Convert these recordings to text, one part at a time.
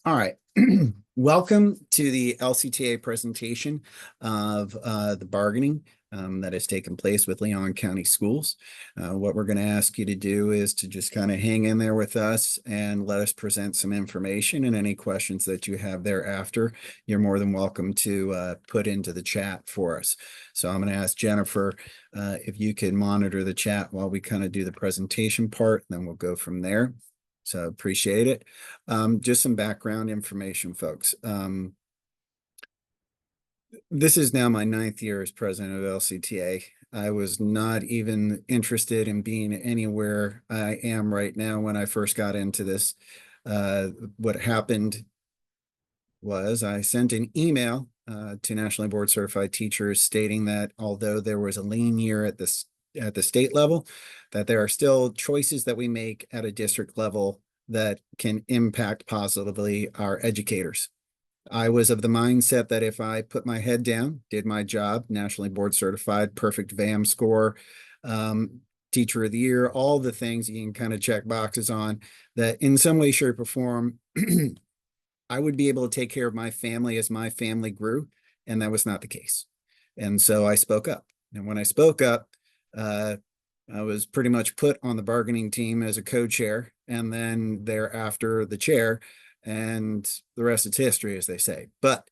All right. Welcome to the LCTA presentation of the bargaining that has taken place with Leon County Schools. What we're going to ask you to do is to just kind of hang in there with us and let us present some information, and any questions that you have thereafter, you're more than welcome to put into the chat for us. So I'm going to ask Jennifer if you can monitor the chat while we kind of do the presentation part, and then we'll go from there. So appreciate it. Just some background information, folks. This is now my 9th year as president of LCTA. I was not even interested in being anywhere I am right now when I first got into this. What happened was I sent an email to nationally board certified teachers stating that although there was a lean year at the state level, that there are still choices that we make at a district level that can impact positively our educators. I was of the mindset that if I put my head down, did my job, nationally board certified, perfect VAM score, teacher of the year, all the things you can kind of check boxes on, that in some way, shape, or form, I would be able to take care of my family as my family grew, and that was not the case. And so I spoke up. And when I spoke up, I was pretty much put on the bargaining team as a co-chair, and then thereafter the chair, and the rest is history, as they say. But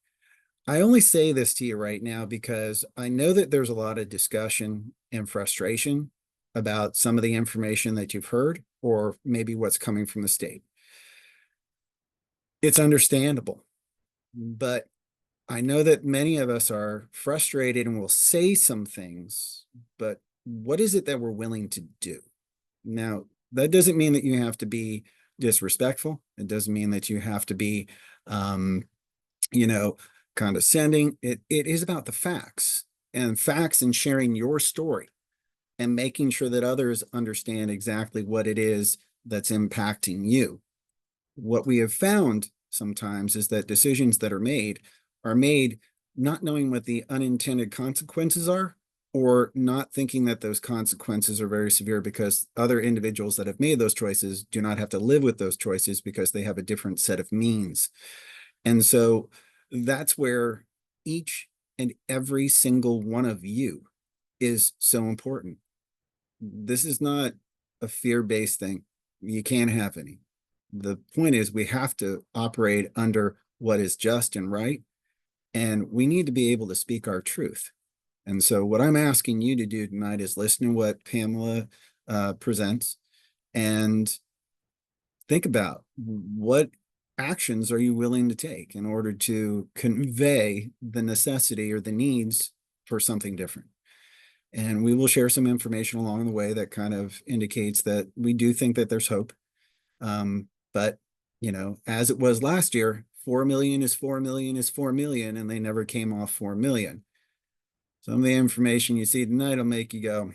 I only say this to you right now because I know that there's a lot of discussion and frustration about some of the information that you've heard, or maybe what's coming from the state. It's understandable, but I know that many of us are frustrated and will say some things, but what is it that we're willing to do? Now, that doesn't mean that you have to be disrespectful. It doesn't mean that you have to be, you know, condescending. It is about the facts and sharing your story and making sure that others understand exactly what it is that's impacting you. What we have found sometimes is that decisions that are made not knowing what the unintended consequences are, or not thinking that those consequences are very severe because other individuals that have made those choices do not have to live with those choices because they have a different set of means. And so that's where each and every single one of you is so important. This is not a fear-based thing. You can't have any. The point is we have to operate under what is just and right, and we need to be able to speak our truth. And so what I'm asking you to do tonight is listen to what Pamela presents and think about what actions are you willing to take in order to convey the necessity or the needs for something different. And we will share some information along the way that kind of indicates that we do think that there's hope. But, you know, as it was last year, 4 million is 4 million is 4 million, and they never came off 4 million. Some of the information you see tonight will make you go,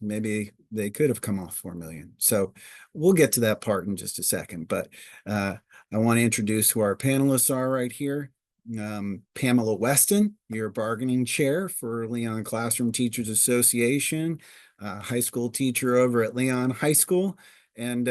maybe they could have come off 4 million. So we'll get to that part in just a second. But I want to introduce who our panelists are right here. Pamela Weston, your bargaining chair for Leon Classroom Teachers Association, high school teacher over at Leon High School. And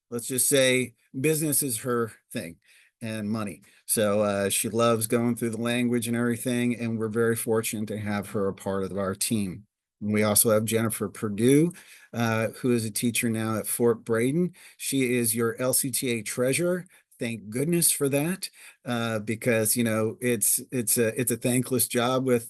let's just say business is her thing, and money. So she loves going through the language and everything, and we're very fortunate to have her a part of our team. And we also have Jennifer Purdue, who is a teacher now at Fort Braden. She is your LCTA treasurer. Thank goodness for that, because you know it's a thankless job with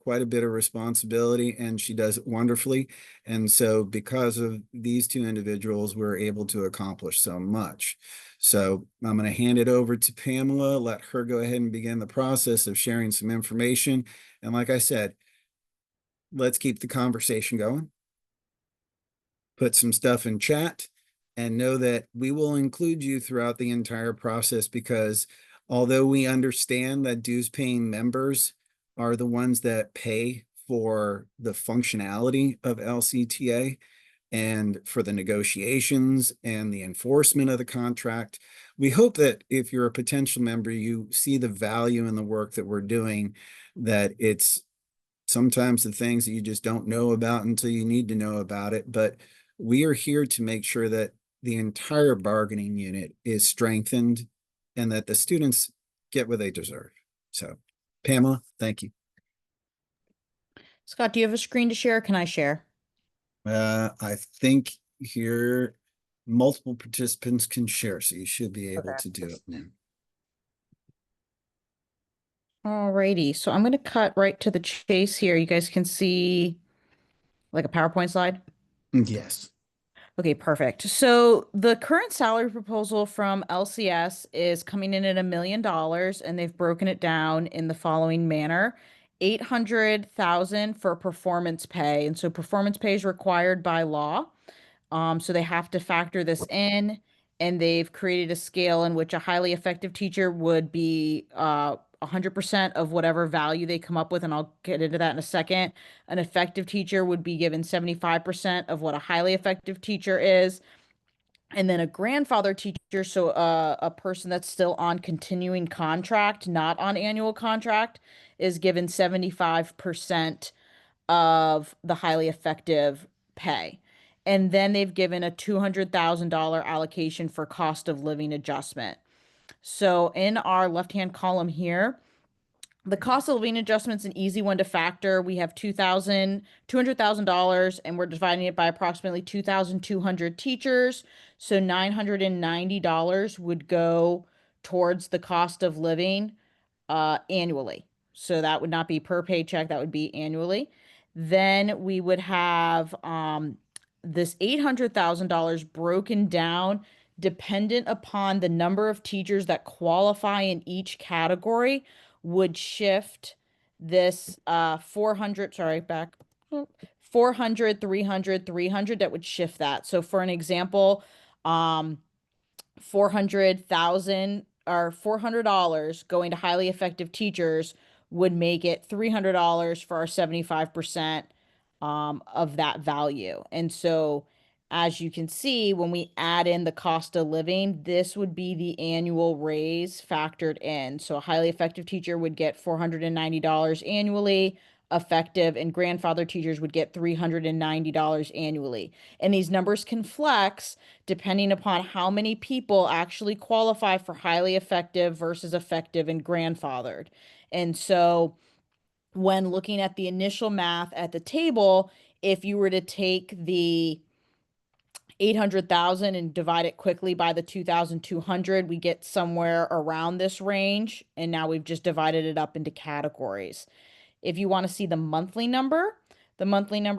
quite a bit of responsibility, and she does it wonderfully. And so, because of these two individuals, we're able to accomplish so much. So I'm going to hand it over to Pamela, let her go ahead and begin the process of sharing some information. And like I said, let's keep the conversation going. Put some stuff in chat, and know that we will include you throughout the entire process, because although we understand that dues paying members are the ones that pay for the functionality of LCTA and for the negotiations and the enforcement of the contract, we hope that if you're a potential member, you see the value in the work that we're doing, that it's sometimes the things that you just don't know about until you need to know about it. But we are here to make sure that the entire bargaining unit is strengthened and that the students get what they deserve. So, Pamela, thank you. Scott, do you have a screen to share? Can I share? I think here multiple participants can share, so you should be able Okay. to do it now. Alrighty, so I'm going to cut right to the chase here. You guys can see like a PowerPoint slide. Yes. Okay, perfect. So the current salary proposal from LCS is coming in at $1 million, and they've broken it down in the following manner. 800,000 for performance pay. And so performance pay is required by law. So they have to factor this in, and they've created a scale in which a highly effective teacher would be 100% of whatever value they come up with, and I'll get into that in a second. An effective teacher would be given 75% of what a highly effective teacher is. And then a grandfather teacher, so a person that's still on continuing contract, not on annual contract, is given 75% of the highly effective pay. And then they've given a $200,000 allocation for cost of living adjustment. So in our left-hand column here, the cost of living adjustment's an easy one to factor. We have $200,000, and we're dividing it by approximately 2,200 teachers. So $990 would go towards the cost of living annually. So that would not be per paycheck, that would be annually. Then we would have this $800,000 broken down dependent upon the number of teachers that qualify in each category would shift this 400, sorry, back 400, 300, 300, that would shift that. So for an example, 400,000 or $400 going to highly effective teachers would make it $300 for our 75% of that value. And so, as you can see, when we add in the cost of living, this would be the annual raise factored in. So, a highly effective teacher would get $490 annually. Effective and grandfather teachers would get $390 annually. And these numbers can flex depending upon how many people actually qualify for highly effective versus effective and grandfathered. And so when looking at the initial math at the table, if you were to take the 800,000 and divide it quickly by the 2,200, we get somewhere around this range. And now we've just divided it up into categories. If you want to see the monthly number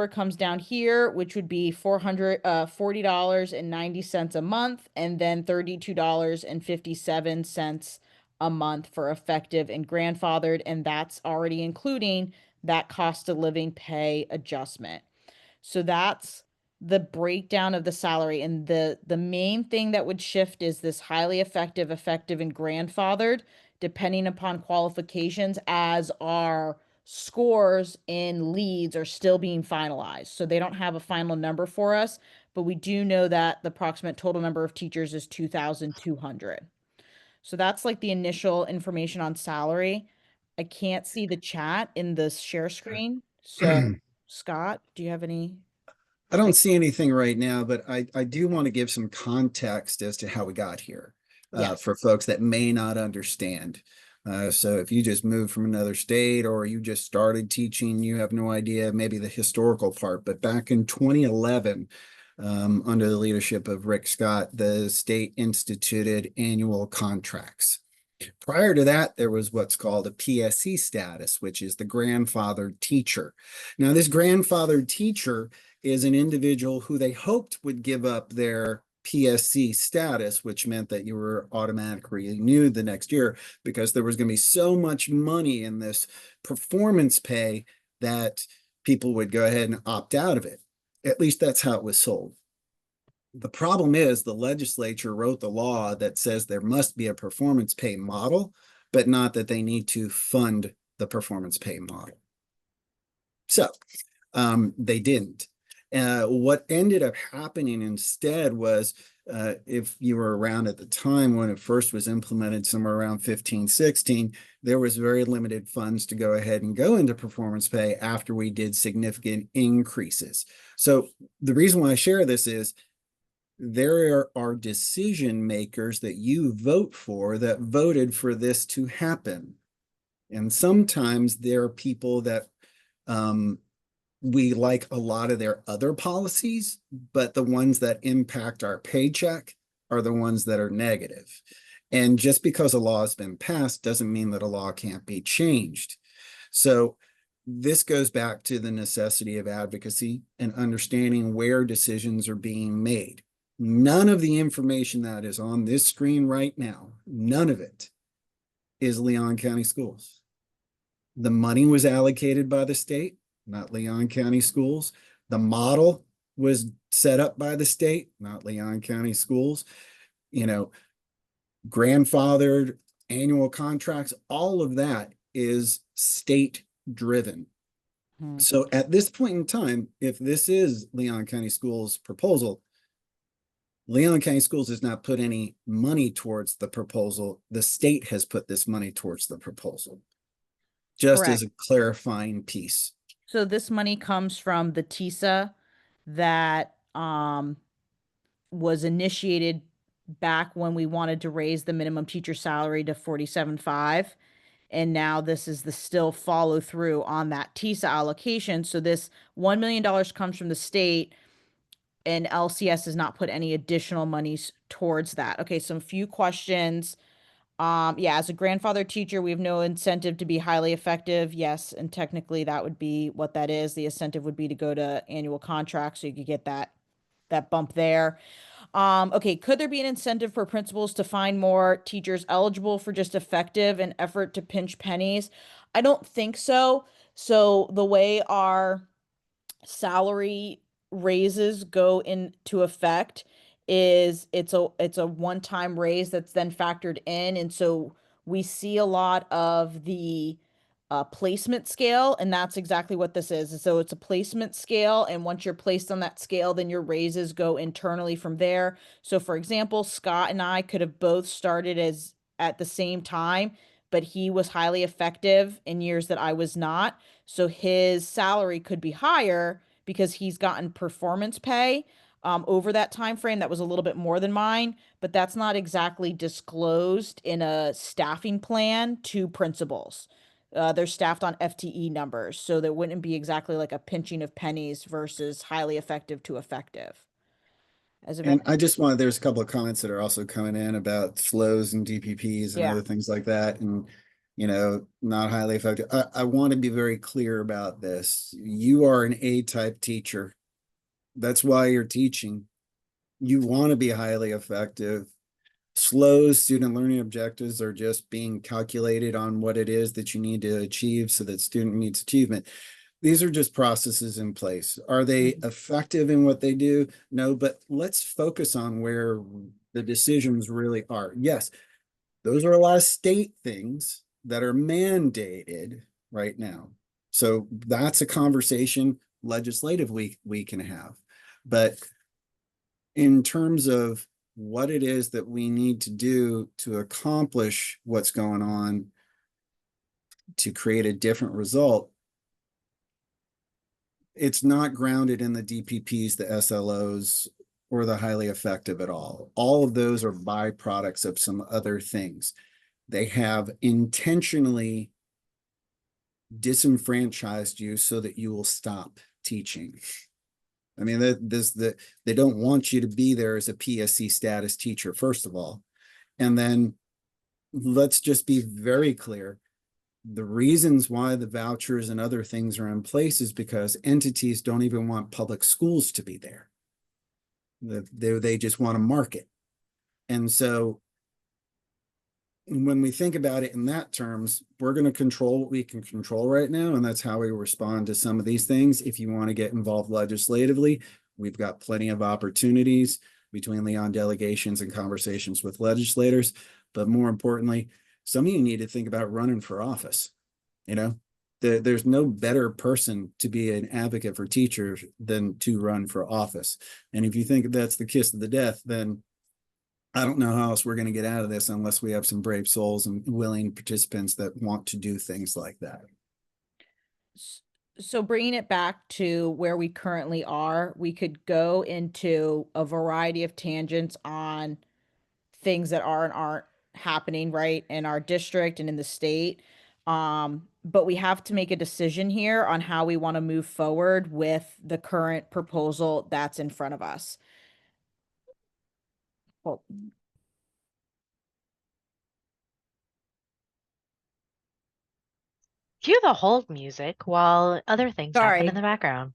comes down here, which would be $40.90 a month, and then $32.57 a month for effective and grandfathered, and that's already including that cost of living pay adjustment. So that's the breakdown of the salary. And the main thing that would shift is this highly effective, effective, and grandfathered, depending upon qualifications, as our scores in leads are still being finalized. So they don't have a final number for us, but we do know that the approximate total number of teachers is 2,200. So that's like the initial information on salary. I can't see the chat in the share screen. So Scott, do you have any? I don't see anything right now, but I do want to give some context as to how we got here Yes. for folks that may not understand. So if you just moved from another state or you just started teaching, you have no idea maybe the historical part. But back in 2011, under the leadership of Rick Scott, the state instituted annual contracts. Prior to that, there was what's called a PSE status, which is the grandfathered teacher. Now, this grandfathered teacher is an individual who they hoped would give up their PSC status, which meant that you were automatically renewed the next year because there was going to be so much money in this performance pay that people would go ahead and opt out of it. At least that's how it was sold. The problem is the legislature wrote the law that says there must be a performance pay model, but not that they need to fund the performance pay model. So they didn't. What ended up happening instead was, if you were around at the time when it first was implemented, somewhere around 15, 16, there was very limited funds to go ahead and go into performance pay after we did significant increases. So the reason why I share this is there are decision makers that you vote for that voted for this to happen. And sometimes there are people that we like a lot of their other policies, but the ones that impact our paycheck are the ones that are negative. And just because a law has been passed doesn't mean that a law can't be changed. So this goes back to the necessity of advocacy and understanding where decisions are being made. None of the information that is on this screen right now, none of it is Leon County Schools. The money was allocated by the state, not Leon County Schools. The model was set up by the state, not Leon County Schools. You know, grandfathered annual contracts, all of that is state driven. Hmm. So at this point in time, if this is Leon County Schools proposal, Leon County Schools has not put any money towards the proposal. The state has put this money towards the proposal, just as Correct. a clarifying piece. So this money comes from the TISA that was initiated back when we wanted to raise the minimum teacher salary to 47.5. And now this is the still follow through on that TISA allocation. So this $1 million comes from the state, and LCS has not put any additional monies towards that. Okay, some few questions. Yeah, as a grandfather teacher, we have no incentive to be highly effective. Yes, and technically that would be what that is. The incentive would be to go to annual contracts so you could get that bump there. Okay, could there be an incentive for principals to find more teachers eligible for just effective and effort to pinch pennies? I don't think so. So the way our salary raises go into effect is it's a one-time raise that's then factored in, and so we see a lot of the placement scale, and that's exactly what this is. So it's a placement scale, and once you're placed on that scale, then your raises go internally from there. So for example, Scott and I could have both started as at the same time, but he was highly effective in years that I was not. So his salary could be higher because he's gotten performance pay over that time frame that was a little bit more than mine, but that's not exactly disclosed in a staffing plan to principals. They're staffed on FTE numbers, so there wouldn't be exactly like a pinching of pennies versus highly effective to effective. As of And I just want, there's a couple of comments that are also coming in about flows and DPPs and yeah. other things like that. And, not highly effective. I want to be very clear about this. You are an A-type teacher. That's why you're teaching. You want to be highly effective. Slow student learning objectives are just being calculated on what it is that you need to achieve so that student meets achievement. These are just processes in place. Are they effective in what they do? No, but let's focus on where the decisions really are. Yes, those are a lot of state things that are mandated right now. So that's a conversation legislatively we can have. But in terms of what it is that we need to do to accomplish what's going on to create a different result, it's not grounded in the DPPs, the SLOs, or the highly effective at all. All of those are byproducts of some other things. They have intentionally disenfranchised you so that you will stop teaching. I mean, they don't want you to be there as a PSC status teacher, first of all. And then let's just be very clear. The reasons why the vouchers and other things are in place is because entities don't even want public schools to be there. They just want to market. And so when we think about it in that terms, we're going to control what we can control right now. And that's how we respond to some of these things. If you want to get involved legislatively, we've got plenty of opportunities between Leon delegations and conversations with legislators. But more importantly, some of you need to think about running for office. There's no better person to be an advocate for teachers than to run for office. And if you think that's the kiss of the death, then I don't know how else we're going to get out of this unless we have some brave souls and willing participants that want to do things like that. So bringing it back to where we currently are, we could go into a variety of tangents on things that are and aren't happening right in our district and in the state. But we have to make a decision here on how we want to move forward with the current proposal that's in front of us. Well, Cue the hold music while other things happen in sorry. the background.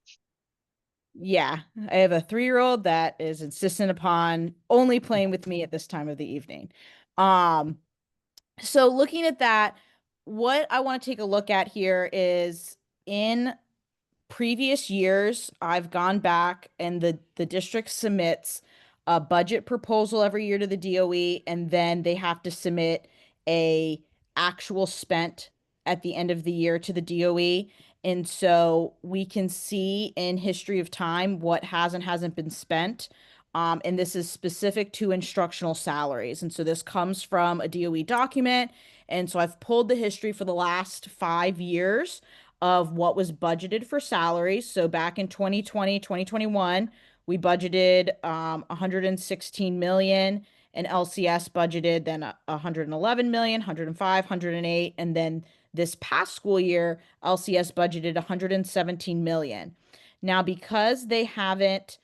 Yeah, I have a 3-year-old that is insistent upon only playing with me at this time of the evening. Um, so looking at that, what I want to take a look at here is in previous years, I've gone back and the district submits a budget proposal every year to the DOE, and then they have to submit a actual spent at the end of the year to the DOE. And so we can see in history of time what has and hasn't been spent. And this is specific to instructional salaries. And so this comes from a DOE document. And so I've pulled the history for the last 5 years of what was budgeted for salaries. So back in 2020, 2021, we budgeted 116 million, and LCS budgeted then 111 million, 105, 108, and then this past school year, LCS budgeted 117 million. Now, because they haven't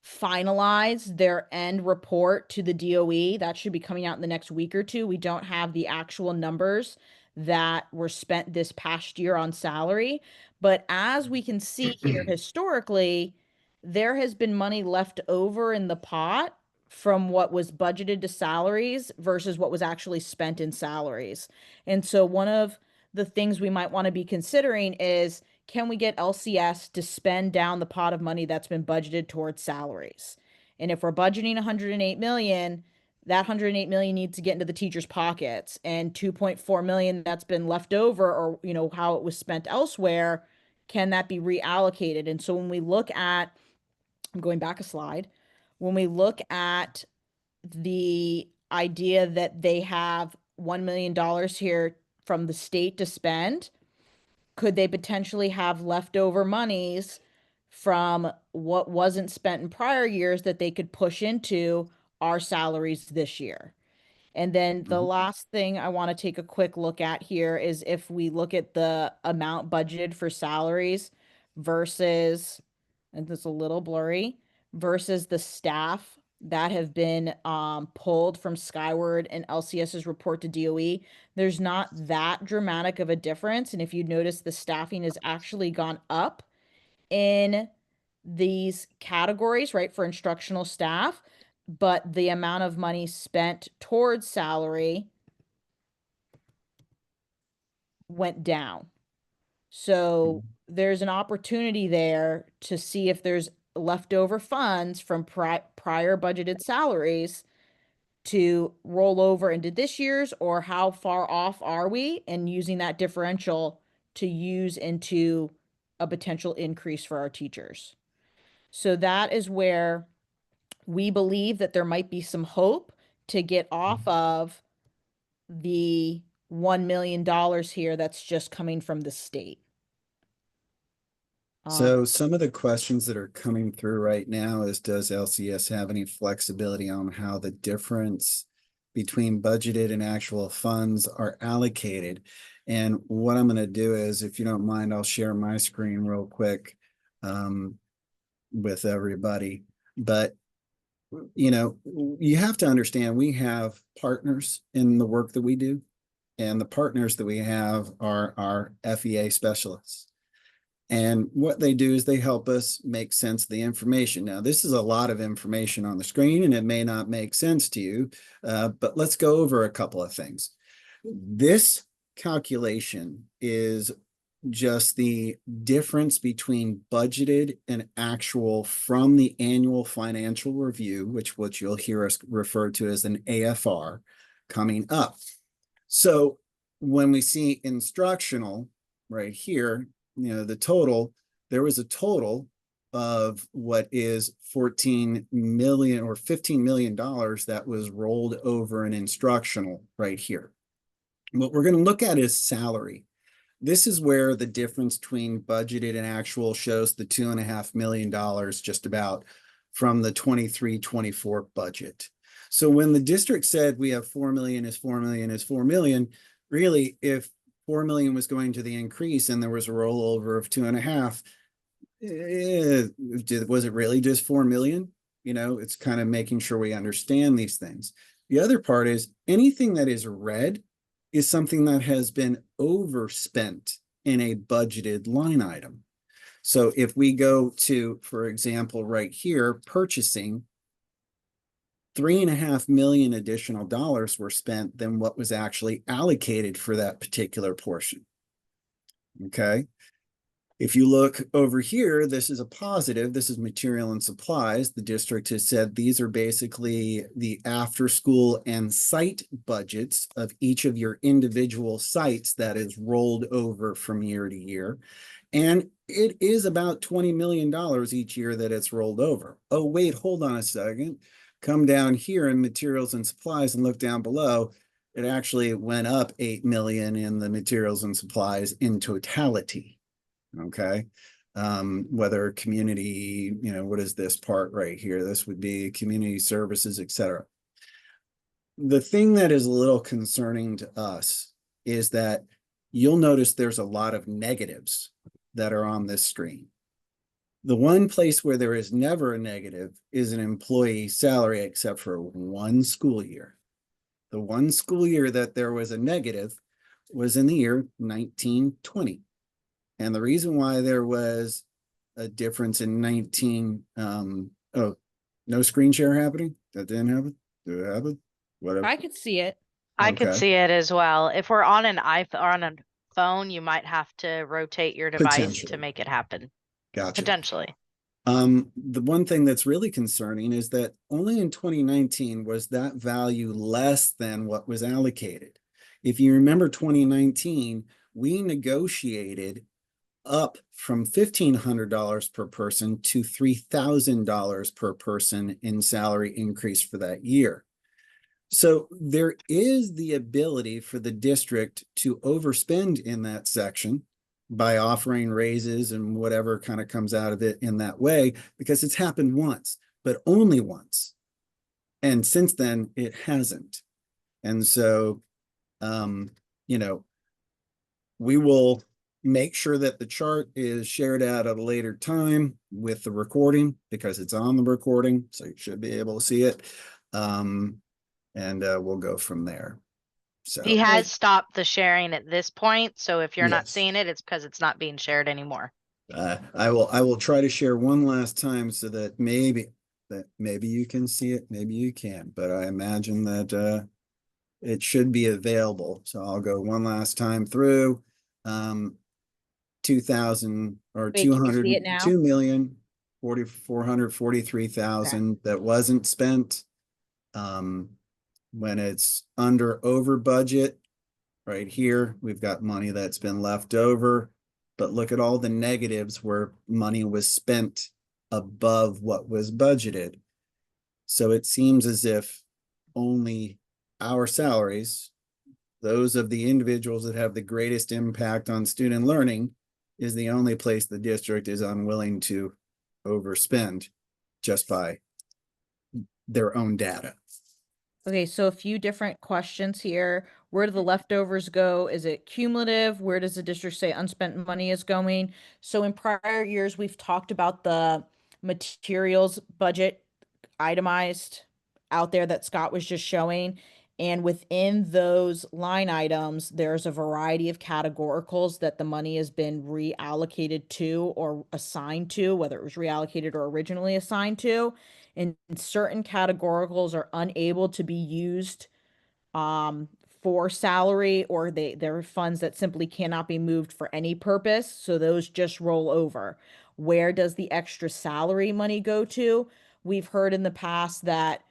finalize their end report to the DOE. That should be coming out in the next week or two. We don't have the actual numbers that were spent this past year on salary. But as we can see here historically, there has been money left over in the pot from what was budgeted to salaries versus what was actually spent in salaries. And so one of the things we might want to be considering is, can we get LCS to spend down the pot of money that's been budgeted towards salaries? And if we're budgeting 108 million, that 108 million needs to get into the teachers' pockets, and 2.4 million that's been left over, or how it was spent elsewhere, can that be reallocated? And so when we look at, I'm going back a slide, when we look at the idea that they have $1 million here from the state to spend, could they potentially have leftover monies from what wasn't spent in prior years that they could push into our salaries this year? And then the Mhm. last thing I want to take a quick look at here is if we look at the amount budgeted for salaries versus, and it's a little blurry, versus the staff that have been pulled from Skyward and LCS's report to DOE, there's not that dramatic of a difference. And if you notice, the staffing has actually gone up in these categories, right, for instructional staff, but the amount of money spent towards salary went down. So there's an opportunity there to see if there's leftover funds from prior budgeted salaries to roll over into this year's, or how far off are we, and using that differential to use into a potential increase for our teachers. So that is where we believe that there might be some hope to get off of the $1 million here that's just coming from the state. So some of the questions that are coming through right now is, does LCS have any flexibility on how the difference between budgeted and actual funds are allocated? And what I'm going to do is, if you don't mind, I'll share my screen real quick with everybody. But you have to understand, we have partners in the work that we do, and the partners that we have are our FEA specialists. And what they do is they help us make sense of the information. Now, this is a lot of information on the screen, and it may not make sense to you, but let's go over a couple of things. This calculation is just the difference between budgeted and actual from the annual financial review, which you'll hear us refer to as an AFR, coming up. So when we see instructional right here, the total, there was a total of what is 14 million or $15 million that was rolled over in instructional right here. What we're going to look at is salary. This is where the difference between budgeted and actual shows the $2.5 million just about from the 23-24 budget. So when the district said we have 4 million is 4 million is 4 million, really, if 4 million was going to the increase and there was a rollover of 2.5, was it really just 4 million? You know, it's kind of making sure we understand these things. The other part is anything that is red is something that has been overspent in a budgeted line item. So if we go to, for example, right here, purchasing, 3.5 million additional dollars were spent than what was actually allocated for that particular portion. Okay. If you look over here, this is a positive. This is material and supplies. The district has said these are basically the after school and site budgets of each of your individual sites that is rolled over from year to year. And it is about $20 million each year that it's rolled over. Oh, wait, hold on a second. Come down here in materials and supplies and look down below. It actually went up 8 million in the materials and supplies in totality. Okay. Whether community, you know, what is this part right here? This would be community services, etc. The thing that is a little concerning to us is that you'll notice there's a lot of negatives that are on this screen. The one place where there is never a negative is an employee salary, except for one school year. The one school year that there was a negative was in the year 1920. And the reason why there was a difference in 19, oh, no screen share happening? That didn't happen? Did it happen? Whatever. I could see it. I could Okay. see it as well. If we're on an iPhone or on a phone, you might have to rotate your device to Potentially. make it happen. Gotcha. Potentially. The one thing that's really concerning is that only in 2019 was that value less than what was allocated. If you remember 2019, we negotiated up from $1,500 per person to $3,000 per person in salary increase for that year. So there is the ability for the district to overspend in that section by offering raises and whatever kind of comes out of it in that way, because it's happened once, but only once. And since then, it hasn't. And so, you know, we will make sure that the chart is shared out at a later time with the recording, because it's on the recording, so you should be able to see it. And we'll go from there. So He has stopped the sharing at this point, so if you're not yes. seeing it, it's because it's not being shared anymore. I will try to share one last time so that maybe you can see it, maybe you can't, but I imagine that it should be available. So I'll go one last time through. 2,000 or Wait, can you see it now? 2,443,000 that wasn't spent. When it's under over budget, right here, we've got money that's been left over, but look at all the negatives where money was spent above what was budgeted. So it seems as if only our salaries, those of the individuals that have the greatest impact on student learning, is the only place the district is unwilling to overspend just by their own data. Okay, so a few different questions here. Where do the leftovers go? Is it cumulative? Where does the district say unspent money is going? So in prior years, we've talked about the materials budget itemized out there that Scott was just showing. And within those line items, there's a variety of categoricals that the money has been reallocated to or assigned to, whether it was reallocated or originally assigned to. And certain categoricals are unable to be used for salary, or they're funds that simply cannot be moved for any purpose. So those just roll over. Where does the extra salary money go to? We've heard in the past that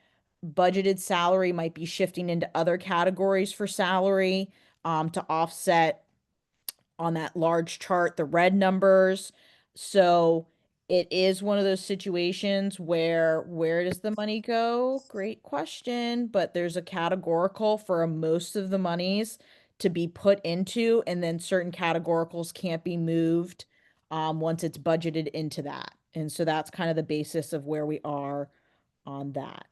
budgeted salary might be shifting into other categories for salary to offset on that large chart the red numbers. So it is one of those situations where does the money go? Great question, but there's a categorical for most of the monies to be put into, and then certain categoricals can't be moved once it's budgeted into that. And so that's kind of the basis of where we are on that.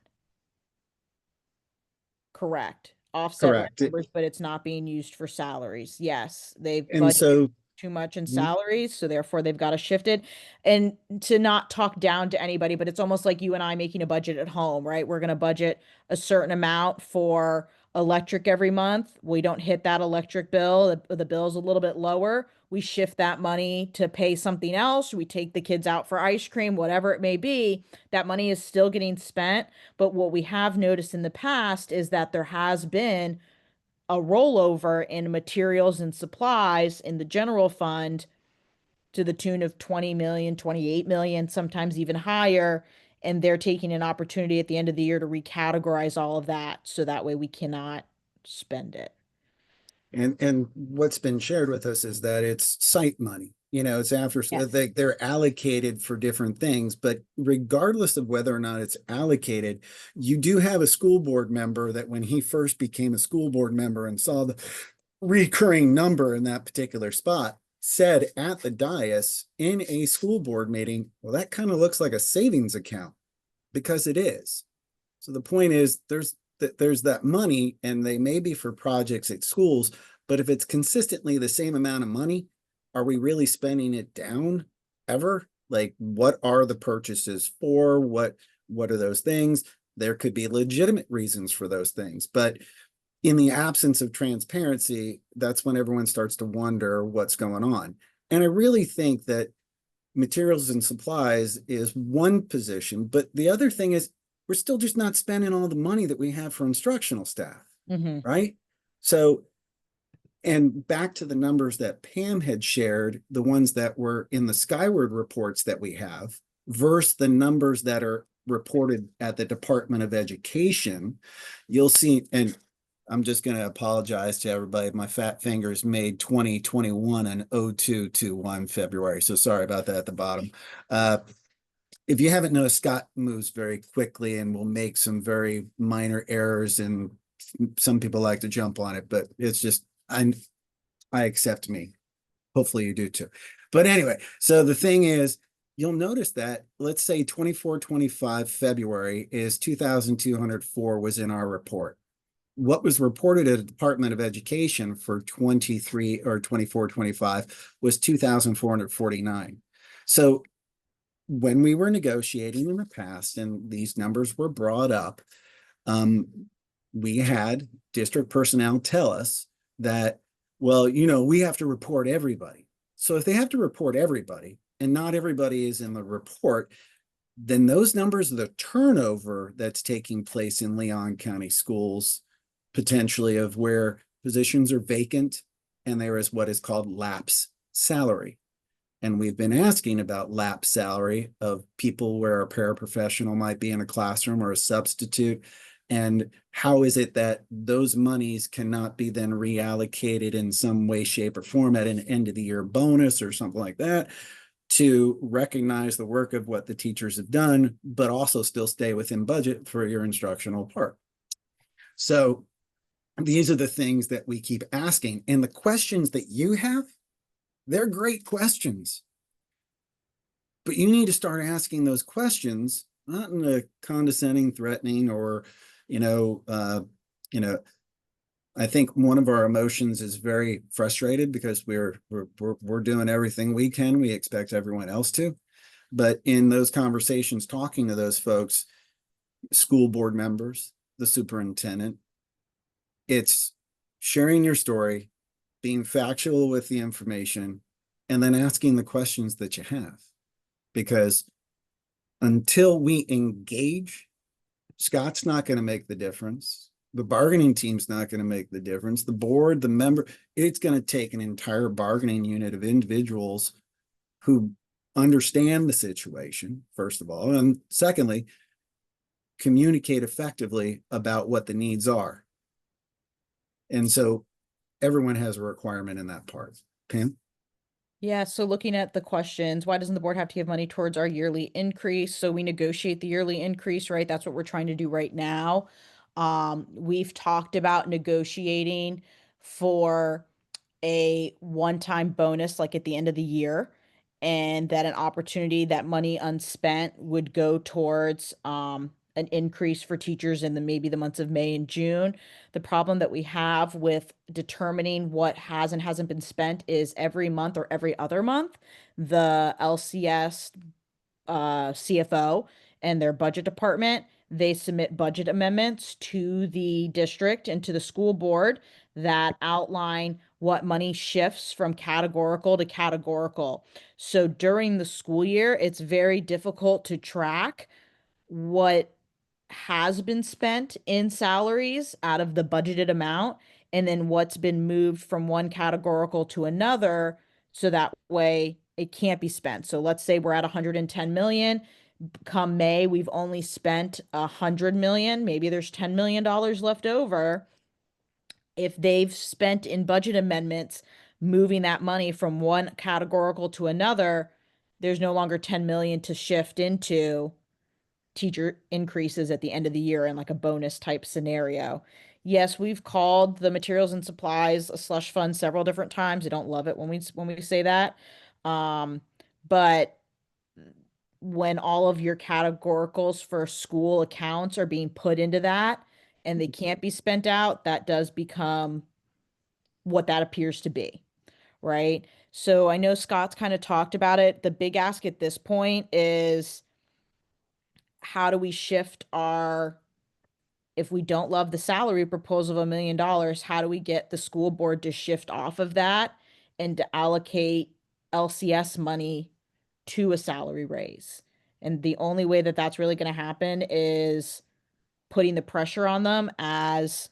Correct. Offset with Correct. numbers, but it's not being used for salaries. Yes, they've And budgeted so too much in Mhm. salaries, so therefore they've got to shift it. And to not talk down to anybody, but it's almost like you and I making a budget at home, right? We're going to budget a certain amount for electric every month. We don't hit that electric bill, the bill's a little bit lower. We shift that money to pay something else. We take the kids out for ice cream, whatever it may be. That money is still getting spent. But what we have noticed in the past is that there has been a rollover in materials and supplies in the general fund to the tune of 20 million, 28 million, sometimes even higher. And they're taking an opportunity at the end of the year to recategorize all of that so that way we cannot spend it. And what's been shared with us is that it's site money. It's after Yes. they're allocated for different things, but regardless of whether or not it's allocated, you do have a school board member that when he first became a school board member and saw the recurring number in that particular spot, said at the dais in a school board meeting, well, that kind of looks like a savings account, because it is. So the point is there's that money, and they may be for projects at schools, but if it's consistently the same amount of money, are we really spending it down ever? Like, what are the purchases for? What are those things? There could be legitimate reasons for those things, but in the absence of transparency, that's when everyone starts to wonder what's going on. And I really think that materials and supplies is one position, but the other thing is we're still just not spending all the money that we have for instructional staff, right? So, and back to the numbers that Pam had shared, the ones that were in the Skyward reports that we have versus the numbers that are reported at the Department of Education, you'll see, and I'm just going to apologize to everybody. My fat fingers made 2021 and 0221 February. So sorry about that at the bottom. If you haven't noticed, Scott moves very quickly and will make some very minor errors, and some people like to jump on it, but it's just, I accept me. Hopefully you do too. But anyway, so the thing is, you'll notice that, let's say 24-25 February is 2,204 was in our report. What was reported at the Department of Education for 23 or 24-25 was 2,449. So when we were negotiating in the past and these numbers were brought up, we had district personnel tell us that, well, we have to report everybody. So if they have to report everybody and not everybody is in the report, then those numbers of the turnover that's taking place in Leon County schools, potentially of where positions are vacant and there is what is called lapse salary. And we've been asking about lapse salary of people where a paraprofessional might be in a classroom or a substitute. And how is it that those monies cannot be then reallocated in some way, shape, or form at an end of the year bonus or something like that to recognize the work of what the teachers have done, but also still stay within budget for your instructional part. So these are the things that we keep asking. And the questions that you have, they're great questions. But you need to start asking those questions, not in a condescending, threatening, or, I think one of our emotions is very frustrated because we're doing everything we can. We expect everyone else to. But in those conversations, talking to those folks, school board members, the superintendent, it's sharing your story, being factual with the information, and then asking the questions that you have. Because until we engage, Scott's not going to make the difference. The bargaining team's not going to make the difference. The board, the member, it's going to take an entire bargaining unit of individuals who understand the situation, first of all, and secondly, communicate effectively about what the needs are. And so everyone has a requirement in that part. Pam? Yeah, so looking at the questions, why doesn't the board have to give money towards our yearly increase? So we negotiate the yearly increase, right? That's what we're trying to do right now. We've talked about negotiating for a one-time bonus like at the end of the year, and that an opportunity, that money unspent would go towards an increase for teachers in the maybe the months of May and June. The problem that we have with determining what has and hasn't been spent is every month or every other month, the LCS CFO and their budget department, they submit budget amendments to the district and to the school board that outline what money shifts from categorical to categorical. So during the school year, it's very difficult to track what has been spent in salaries out of the budgeted amount and then what's been moved from one categorical to another, so that way it can't be spent. So let's say we're at 110 million. Come May, we've only spent 100 million. Maybe there's $10 million left over. If they've spent in budget amendments, moving that money from one categorical to another, there's no longer 10 million to shift into teacher increases at the end of the year in like a bonus type scenario. Yes, we've called the materials and supplies a slush fund several different times. I don't love it when we say that. But when all of your categoricals for school accounts are being put into that and they can't be spent out, that does become what that appears to be, right? So I know Scott's kind of talked about it. The big ask at this point is, how do we shift our, if we don't love the salary proposal of $1 million, how do we get the school board to shift off of that and to allocate LCS money to a salary raise? And the only way that that's really going to happen is putting the pressure on them as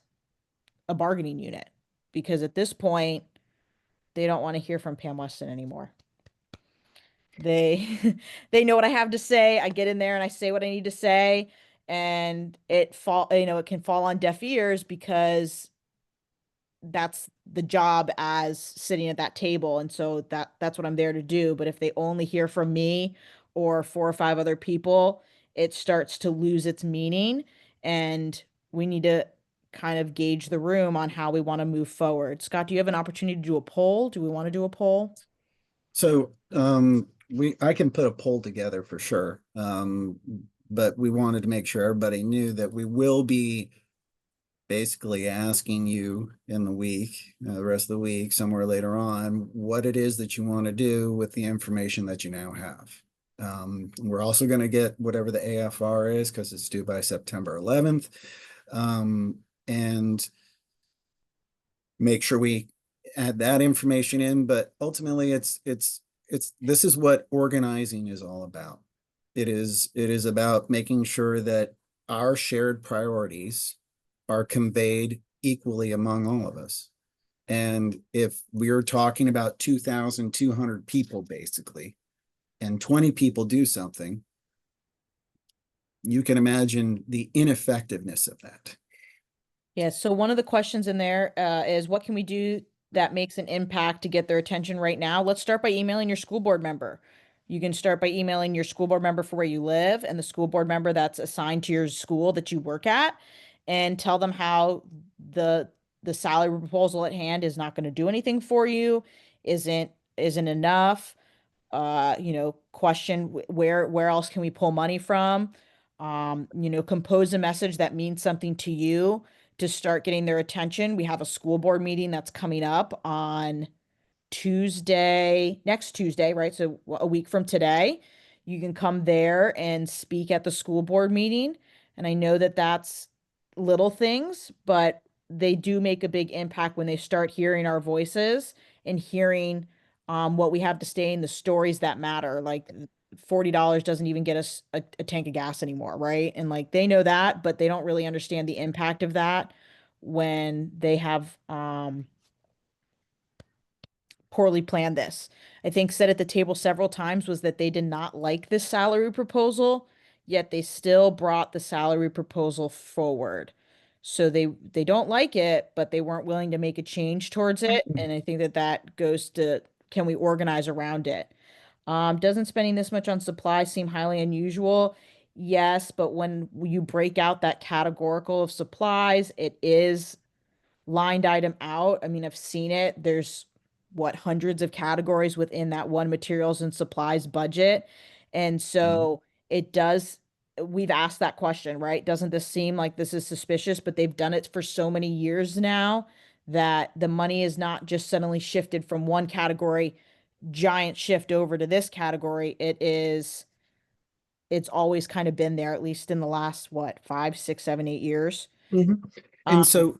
a bargaining unit, because at this point, they don't want to hear from Pam Weston anymore. They they know what I have to say. I get in there and I say what I need to say, and it can fall on deaf ears, because that's the job as sitting at that table. And so that's what I'm there to do. But if they only hear from me or 4 or 5 other people, it starts to lose its meaning, and we need to kind of gauge the room on how we want to move forward. Scott, do you have an opportunity to do a poll? Do we want to do a poll? So, I can put a poll together for sure. But we wanted to make sure everybody knew that we will be basically asking you in the week, the rest of the week, somewhere later on, what it is that you want to do with the information that you now have. We're also going to get whatever the AFR is, because it's due by September 11th. And make sure we add that information in, but ultimately this is what organizing is all about. It is about making sure that our shared priorities are conveyed equally among all of us. And if we're talking about 2,200 people basically, and 20 people do something, you can imagine the ineffectiveness of that. Yeah, so one of the questions in there is, what can we do that makes an impact to get their attention right now? Let's start by emailing your school board member. You can start by emailing your school board member for where you live and the school board member that's assigned to your school that you work at, and tell them how the salary proposal at hand is not going to do anything for you, isn't enough. Question where else can we pull money from? Compose a message that means something to you to start getting their attention. We have a school board meeting that's coming up on next Tuesday, right? So a week from today. You can come there and speak at the school board meeting. And I know that that's little things, but they do make a big impact when they start hearing our voices and hearing what we have to say and the stories that matter. Like $40 doesn't even get us a tank of gas anymore, right? And like they know that, but they don't really understand the impact of that when they have poorly planned this. I think said at the table several times was that they did not like this salary proposal, yet they still brought the salary proposal forward. So they don't like it, but they weren't willing to make a change towards it. And I think that goes to, can we organize around it? Doesn't spending this much on supplies seem highly unusual? Yes, but when you break out that categorical of supplies, it is lined item out. I mean, I've seen it. There's what, hundreds of categories within that one materials and supplies budget. And so it does, we've asked that question, right? Doesn't this seem like this is suspicious? But they've done it for so many years now that the money is not just suddenly shifted from one category, giant shift over to this category. It's always kind of been there, at least in the last, what, 5, 6, 7, 8 years. And Um, so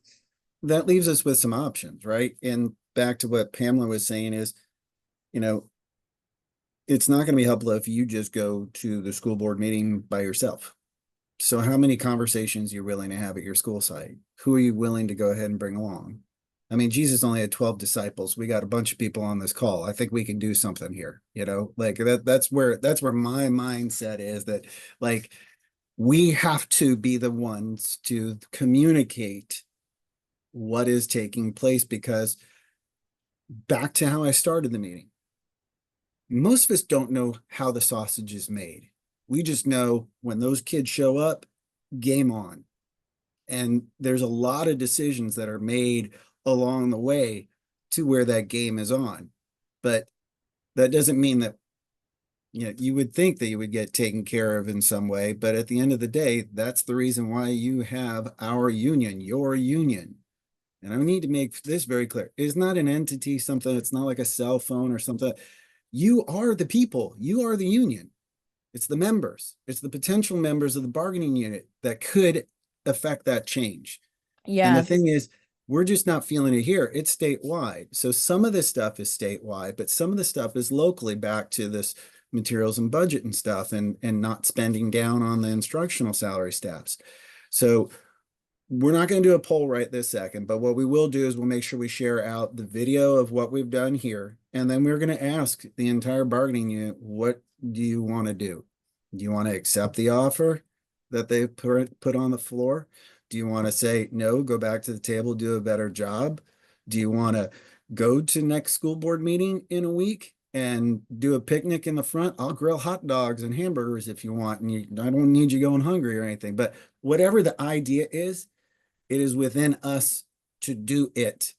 that leaves us with some options, right? And back to what Pamela was saying is, you know, it's not going to be helpful if you just go to the school board meeting by yourself. So how many conversations you're willing to have at your school site? Who are you willing to go ahead and bring along? I mean, Jesus only had 12 disciples. We got a bunch of people on this call. I think we can do something here, like that's where my mindset is, that like we have to be the ones to communicate what is taking place, because back to how I started the meeting, most of us don't know how the sausage is made. We just know when those kids show up, game on. And there's a lot of decisions that are made along the way to where that game is on. But that doesn't mean that, you would think that you would get taken care of in some way. But at the end of the day, that's the reason why you have our union, your union. And I need to make this very clear. It's not an entity, something, it's not like a cell phone or something. You are the people, you are the union. It's the members, it's the potential members of the bargaining unit that could affect that change. And yeah, the thing is, we're just not feeling it here. It's statewide. So some of this stuff is statewide, but some of the stuff is locally, back to this materials and budget and stuff, and not spending down on the instructional salary staffs. So we're not going to do a poll right this second, but what we will do is we'll make sure we share out the video of what we've done here. And then we're going to ask the entire bargaining unit, what do you want to do? Do you want to accept the offer that they put on the floor? Do you want to say, no, go back to the table, do a better job? Do you want to go to next school board meeting in a week and do a picnic in the front? I'll grill hot dogs and hamburgers if you want. And I don't need you going hungry or anything, but whatever the idea is, it is within us to do it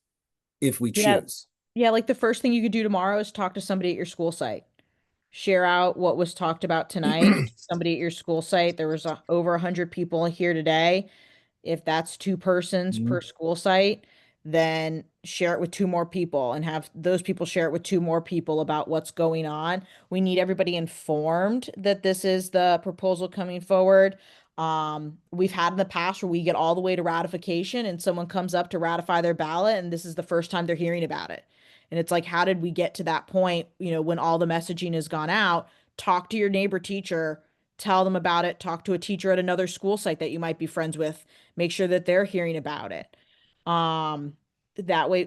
if we yeah, choose. yeah. Like the first thing you could do tomorrow is talk to somebody at your school site. Share out what was talked about tonight. Somebody at your school site. There was over 100 people here today. If that's 2 persons per school site, then share it with 2 more people and have those people share it with 2 more people about what's going on. We need everybody informed that this is the proposal coming forward. We've had in the past where we get all the way to ratification and someone comes up to ratify their ballot and this is the first time they're hearing about it. And it's like, how did we get to that point, when all the messaging has gone out? Talk to your neighbor teacher, tell them about it, talk to a teacher at another school site that you might be friends with, make sure that they're hearing about it. That way,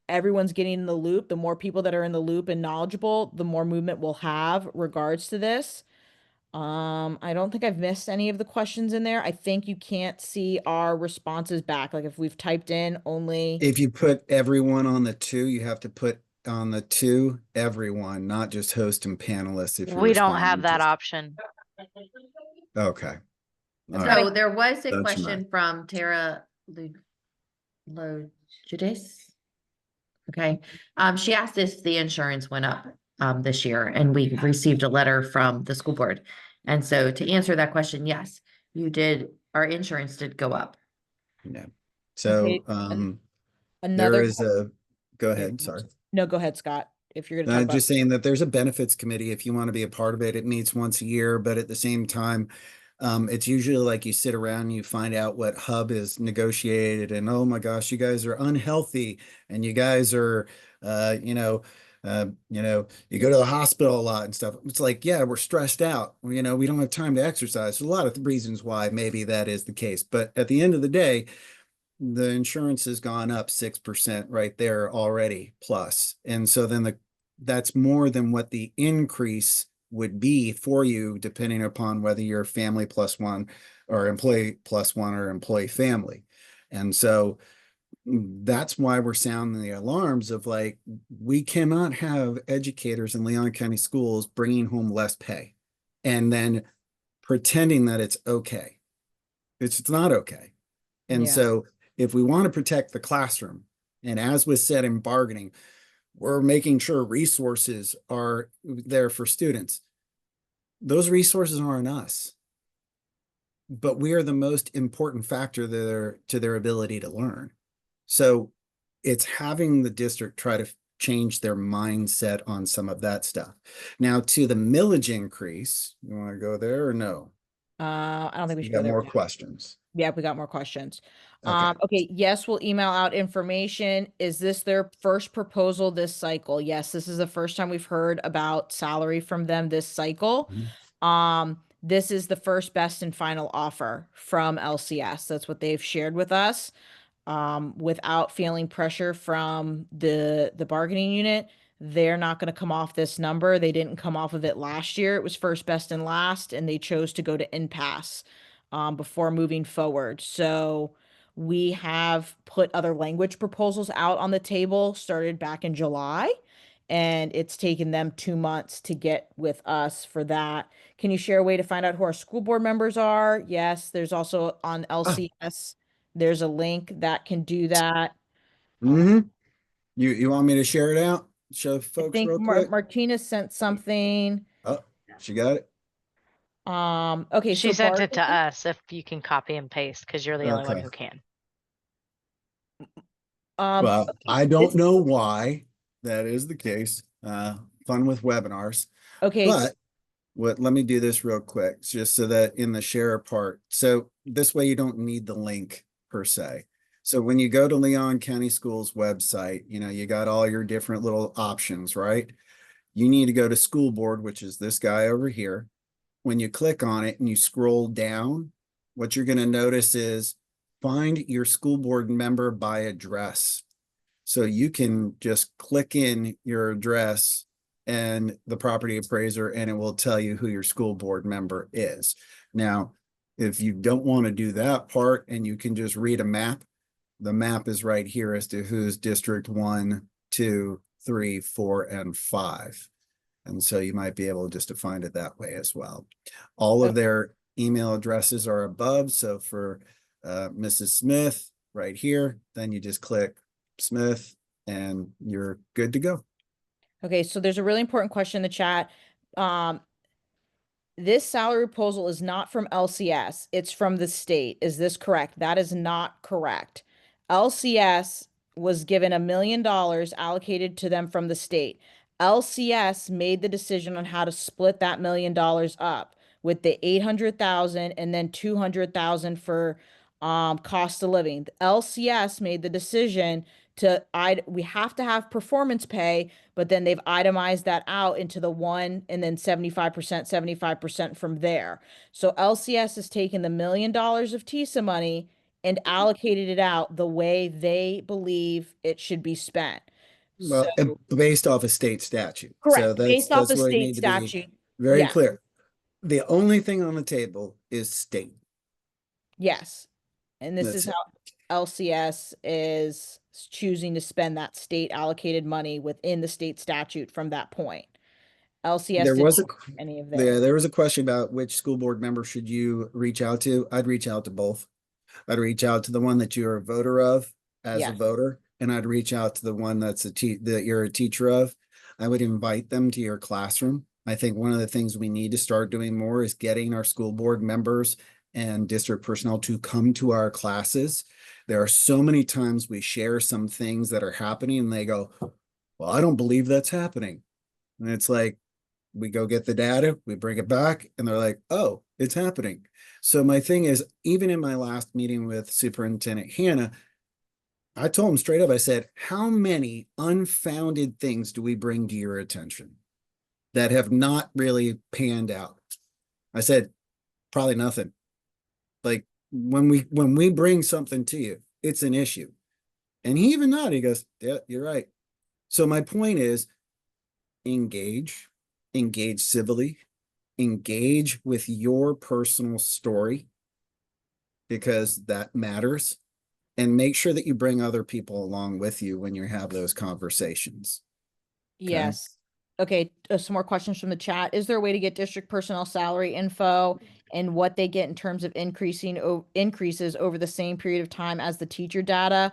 everyone's getting in the loop. The more people that are in the loop and knowledgeable, the more movement we'll have regards to this. I don't think I've missed any of the questions in there. I think you can't see our responses back. Like if we've typed in only, If you put everyone on the 2, you have to put on the 2, everyone, not just host and panelists. If you're We don't have responding that to- option. Okay. All So right. there was a That's question from Tara Logidis. Okay, she asked if the insurance went up this year, and we received a letter from the school board. And so to answer that question, yes, you did, our insurance did go up. Yeah. So Okay, there another, is a, go ahead, sorry. no, go ahead, Scott, if you're gonna talk about. Just saying that there's a benefits committee if you want to be a part of it. It meets once a year, but at the same time, it's usually like you sit around and you find out what hub is negotiated, and oh my gosh, you guys are unhealthy, and you guys are, you go to the hospital a lot and stuff. It's like, yeah, we're stressed out. We don't have time to exercise. There's a lot of reasons why maybe that is the case, but at the end of the day, the insurance has gone up 6% right there already plus. And so then that's more than what the increase would be for you, depending upon whether you're family plus 1 or employee plus 1 or employee family. And so that's why we're sounding the alarms of like, we cannot have educators in Leon County schools bringing home less pay and then pretending that it's okay. It's not okay. And Yeah. so if we want to protect the classroom, and as was said in bargaining, we're making sure resources are there for students. Those resources aren't us, but we are the most important factor to their ability to learn. So it's having the district try to change their mindset on some of that stuff. Now, to the millage increase, you want to go there or no? I don't think we You should go got there. more yet. questions. Yeah, we got more questions. Okay. Okay, yes, we'll email out information. Is this their first proposal this cycle? Yes, this is the first time we've heard about salary from them this cycle. This is the first best and final offer from LCS. That's what they've shared with us. Without feeling pressure from the bargaining unit, they're not going to come off this number. They didn't come off of it last year. It was first, best, and last, and they chose to go to impasse before moving forward. So we have put other language proposals out on the table, started back in July, and it's taken them 2 months to get with us for that. Can you share a way to find out who our school board members are? Yes, there's also on LCS, there's a link that can do that. Mm-hmm. You want me to share it out? Show I folks think real quick? Martina sent something. Oh, she got it? Okay, She so sent it to bargaining- us if you can copy and paste, because you're the only one Okay. who can. Well, okay, I don't this- know why that is the case. Fun with webinars. Okay, But let me do this real quick, just so that in the share part. So this way you don't need the link per se. So when you go to Leon County Schools website, you got all your different little options, right? You need to go to school board, which is this guy over here. When you click on it and you scroll down, what you're going to notice is find your school board member by address. So you can just click in your address and the property appraiser, and it will tell you who your school board member is. Now, if you don't want to do that part and you can just read a map, the map is right here as to who's District 1, 2, 3, 4, and 5. And so you might be able just to find it that way as well. All of their email addresses are above. So for Mrs. Smith right here, then you just click Smith and you're good to go. okay, so there's a really important question in the chat. This salary proposal is not from LCS, it's from the state. Is this correct? That is not correct. LCS was given $1 million allocated to them from the state. LCS made the decision on how to split that $1 million up with the 800,000 and then 200,000 for cost of living. LCS made the decision we have to have performance pay, but then they've itemized that out into the one and then 75% from there. So LCS has taken the $1 million of TISA money and allocated it out the way they believe it should be spent. Well, So, based off a state statute. So correct, based off that's the where you state need to be statute. very Yeah. clear. The only thing on the table is state. Yes. And this That's is it. how LCS is choosing to spend that state allocated money within the state statute from that point. LCS There didn't was a do any of this. there was a question about which school board member should you reach out to. I'd reach out to both. I'd reach out to the one that you're a voter of as a Yes. voter, and I'd reach out to the one that you're a teacher of. I would invite them to your classroom. I think one of the things we need to start doing more is getting our school board members and district personnel to come to our classes. There are so many times we share some things that are happening and they go, well, I don't believe that's happening. And it's like, we go get the data, we bring it back, and they're like, oh, it's happening. So my thing is, even in my last meeting with Superintendent Hannah, I told him straight up, I said, how many unfounded things do we bring to your attention that have not really panned out? I said, probably nothing. Like when we bring something to you, it's an issue. And he even nodded, he goes, yeah, you're right. So my point is engage civilly, engage with your personal story because that matters, and make sure that you bring other people along with you when you have those conversations. Yes. Okay, some more questions from the chat. Is there a way to get district personnel salary info and what they get in terms of increases over the same period of time as the teacher data?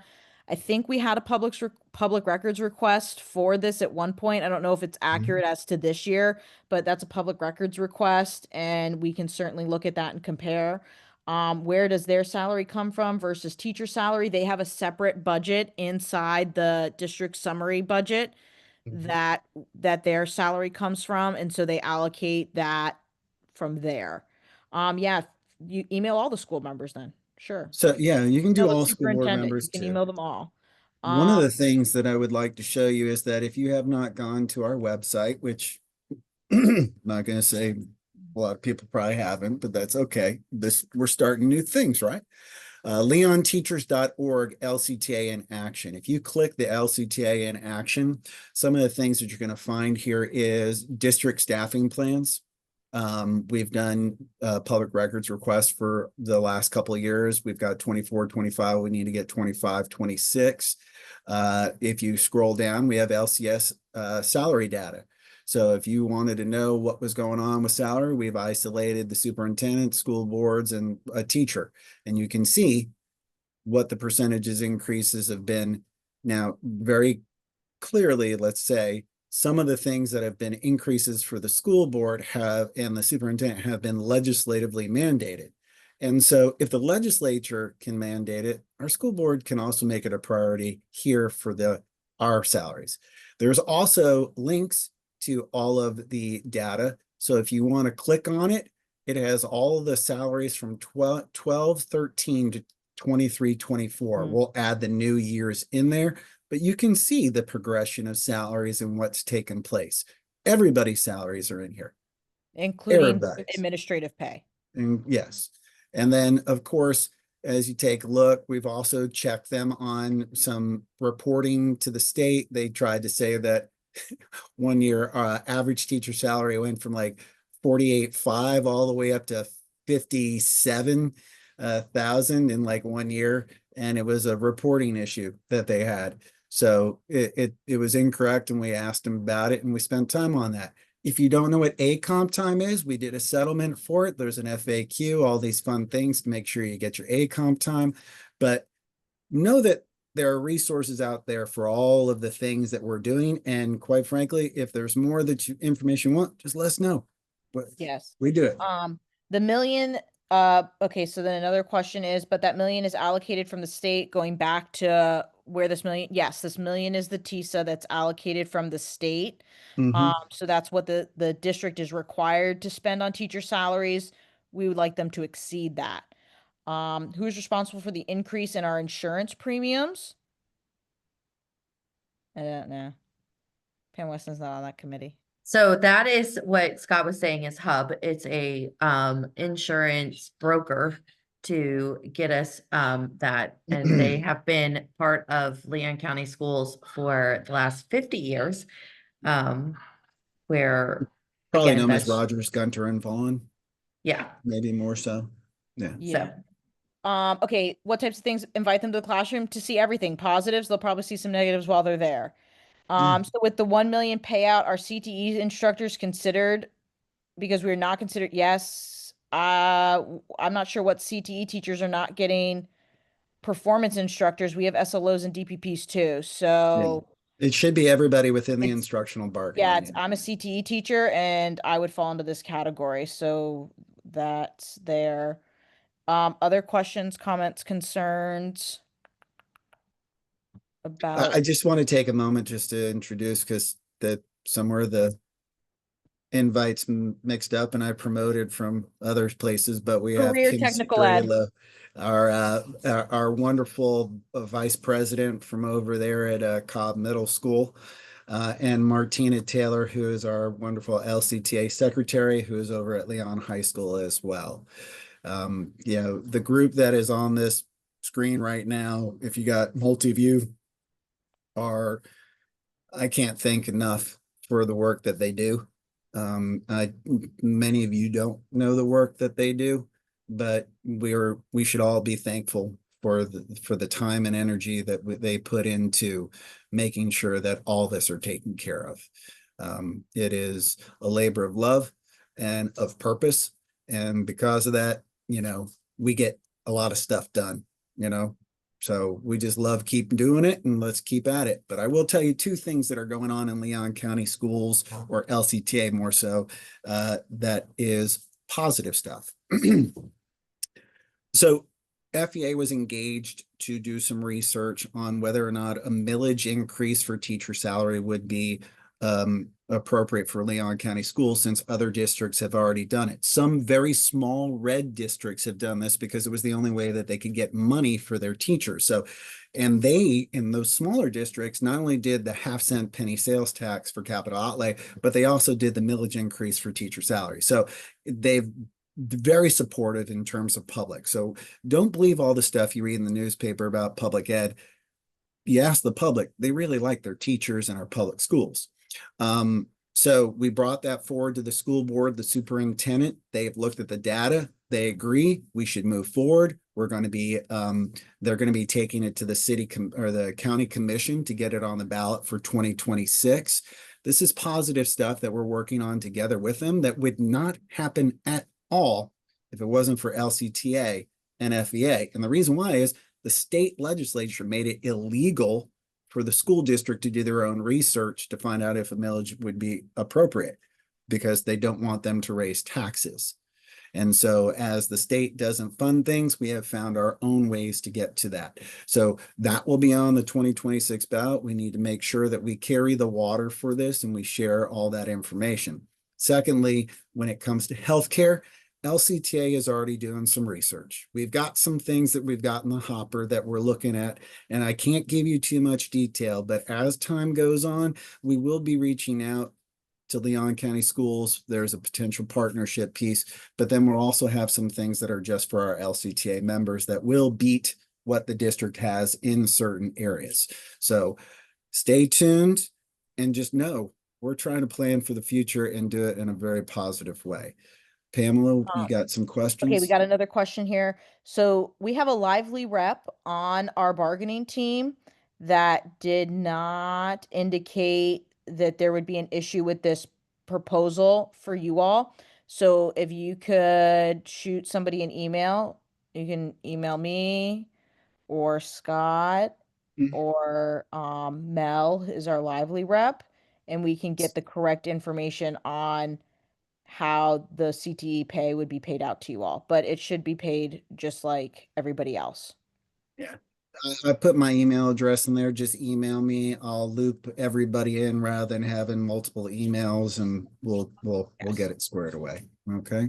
I think we had a public records request for this at one point. I don't know if it's accurate as to this year, but that's a public records request, and we can certainly look at that and compare. Where does their salary come from versus teacher salary? They have a separate budget inside the district summary budget that their salary comes from, and so they allocate that from there. Yeah, you email all the school members then. Sure. So yeah, you can do Email the all school board superintendent. members You can too. email them all. One of the things that I would like to show you is that if you have not gone to our website, which I'm not going to say a lot of people probably haven't, but that's okay. We're starting new things, right? leonteachers.org LCTA in action. If you click the LCTA in action, some of the things that you're going to find here is district staffing plans. We've done public records requests for the last couple of years. We've got 24, 25. We need to get 25, 26. If you scroll down, we have LCS salary data. So if you wanted to know what was going on with salary, we've isolated the superintendent, school boards, and a teacher. And you can see what the percentages increases have been. Now, very clearly, let's say, some of the things that have been increases for the school board and the superintendent have been legislatively mandated. And so if the legislature can mandate it, our school board can also make it a priority here for our salaries. There's also links to all of the data. So if you want to click on it, it has all of the salaries from 12, 13 to 23, 24. We'll add the new years in there, but you can see the progression of salaries and what's taken place. Everybody's salaries are in here. Including Everybody's. administrative pay. And yes. And then, of course, as you take a look, we've also checked them on some reporting to the state. They tried to say that one year average teacher salary went from like 48.5 all the way up to 57,000 in like 1 year, and it was a reporting issue that they had. So it was incorrect, and we asked them about it, and we spent time on that. If you don't know what ACOMP time is, we did a settlement for it. There's an FAQ, all these fun things to make sure you get your ACOMP time. But know that there are resources out there for all of the things that we're doing. And quite frankly, if there's more information you want, just let us know. But Yes. we do it. The million, okay, so then another question is, but that million is allocated from the state going back to where this million, yes, this million is the TISA that's allocated from the state. So that's what the district is required to spend on teacher salaries. We would like them to exceed that. Who is responsible for the increase in our insurance premiums? I don't know. Pam Weston's not on that committee. So that is what Scott was saying is Hub. It's a insurance broker to get us that, and they have been part of Leon County Schools for the last 50 years. Where Probably again, known as that's- Rogers, Gunter, and Vaughn. Yeah. Maybe more so. Yeah. Yeah. Okay, what types of things invite them to the classroom to see everything? Positives, they'll probably see some negatives while they're there. So with the 1 million payout, are CTE instructors considered? Because we're not considered, yes. I'm not sure what CTE teachers are not getting performance instructors. We have SLOs and DPPs too. So It should be everybody within the It's- instructional bargaining. yeah, unit. I'm a CTE teacher and I would fall into this category. So that's there. Other questions, comments, concerns about? I just want to take a moment just to introduce, because somewhere the invites mixed up and I promoted from other places, but we have Career Kim technical ed. Strela, our wonderful vice president from over there at Cobb Middle School, and Martina Taylor, who is our wonderful LCTA secretary, who is over at Leon High School as well. The group that is on this screen right now, if you got multi-view, I can't thank enough for the work that they do. Many of you don't know the work that they do, but we should all be thankful for the time and energy that they put into making sure that all this are taken care of. It is a labor of love and of purpose. And because of that, we get a lot of stuff done, So we just love keep doing it and let's keep at it. But I will tell you two things that are going on in Leon County schools, or LCTA more so, that is positive stuff. So FEA was engaged to do some research on whether or not a millage increase for teacher salary would be appropriate for Leon County schools, since other districts have already done it. Some very small red districts have done this because it was the only way that they could get money for their teachers. So, and they, in those smaller districts, not only did the half-cent penny sales tax for capital outlay, but they also did the millage increase for teacher salary. So they've very supportive in terms of public. So don't believe all the stuff you read in the newspaper about public ed. You ask the public, they really like their teachers and our public schools. So we brought that forward to the school board, the superintendent. They've looked at the data. They agree we should move forward. We're going to be, they're going to be taking it to the city or the county commission to get it on the ballot for 2026. This is positive stuff that we're working on together with them that would not happen at all if it wasn't for LCTA and FEA. And the reason why is the state legislature made it illegal for the school district to do their own research to find out if a millage would be appropriate, because they don't want them to raise taxes. And so as the state doesn't fund things, we have found our own ways to get to that. So that will be on the 2026 ballot. We need to make sure that we carry the water for this and we share all that information. Secondly, when it comes to healthcare, LCTA is already doing some research. We've got some things that we've got in the hopper that we're looking at, and I can't give you too much detail, but as time goes on, we will be reaching out to Leon County schools. There's a potential partnership piece, but then we'll also have some things that are just for our LCTA members that will beat what the district has in certain areas. So stay tuned and just know we're trying to plan for the future and do it in a very positive way. Pamela, you got some questions? Okay, we got another question here. So we have a Lively rep on our bargaining team that did not indicate that there would be an issue with this proposal for you all. So if you could shoot somebody an email, you can email me or Scott or Mel is our Lively rep, and we can get the correct information on how the CTE pay would be paid out to you all, but it should be paid just like everybody else. Yeah. I put my email address in there. Just email me. I'll loop everybody in rather than having multiple emails, and we'll get it squared away. Okay.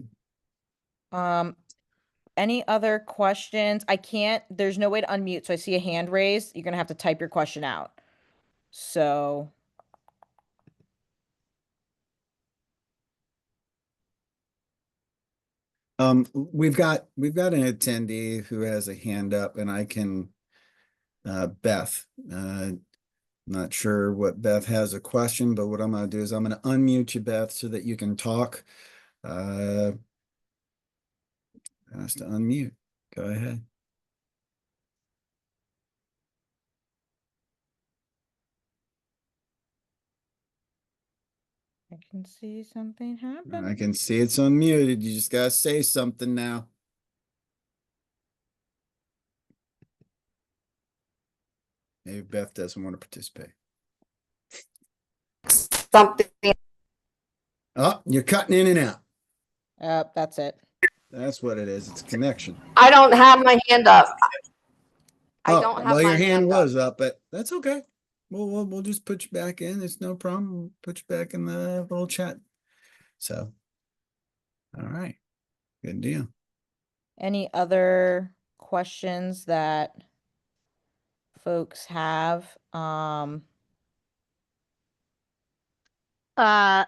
Any other questions? There's no way to unmute, so I see a hand raised. You're gonna have to type your question out. So we've got an attendee who has a hand up, and I can Beth. Not sure what Beth has a question, but what I'm going to do is I'm going to unmute you, Beth, so that you can talk. Has to unmute. Go ahead. I can see something happen. I can see it's unmuted. You just got to say something now. Maybe Beth doesn't want to participate. Something. Oh, you're cutting in and out. That's it. That's what it is. It's a connection. I don't have my hand up. I Oh, don't have well, my your hand hand up. was up, but that's okay. We'll just put you back in. It's no problem. We'll put you back in the little chat. So, all right, good deal. Any other questions that folks have?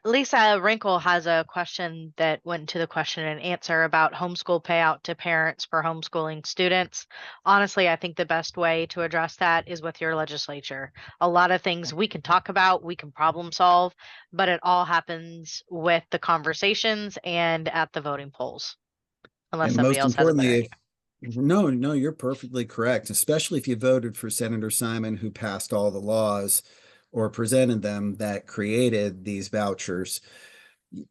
Lisa Wrinkle has a question that went to the question and answer about homeschool payout to parents for homeschooling students. Honestly, I think the best way to address that is with your legislature. A lot of things we can talk about, we can problem solve, but it all happens with the conversations and at the voting polls. Unless And somebody most else has a better importantly, idea. no, you're perfectly correct, especially if you voted for Senator Simon, who passed all the laws. or presented them that created these vouchers,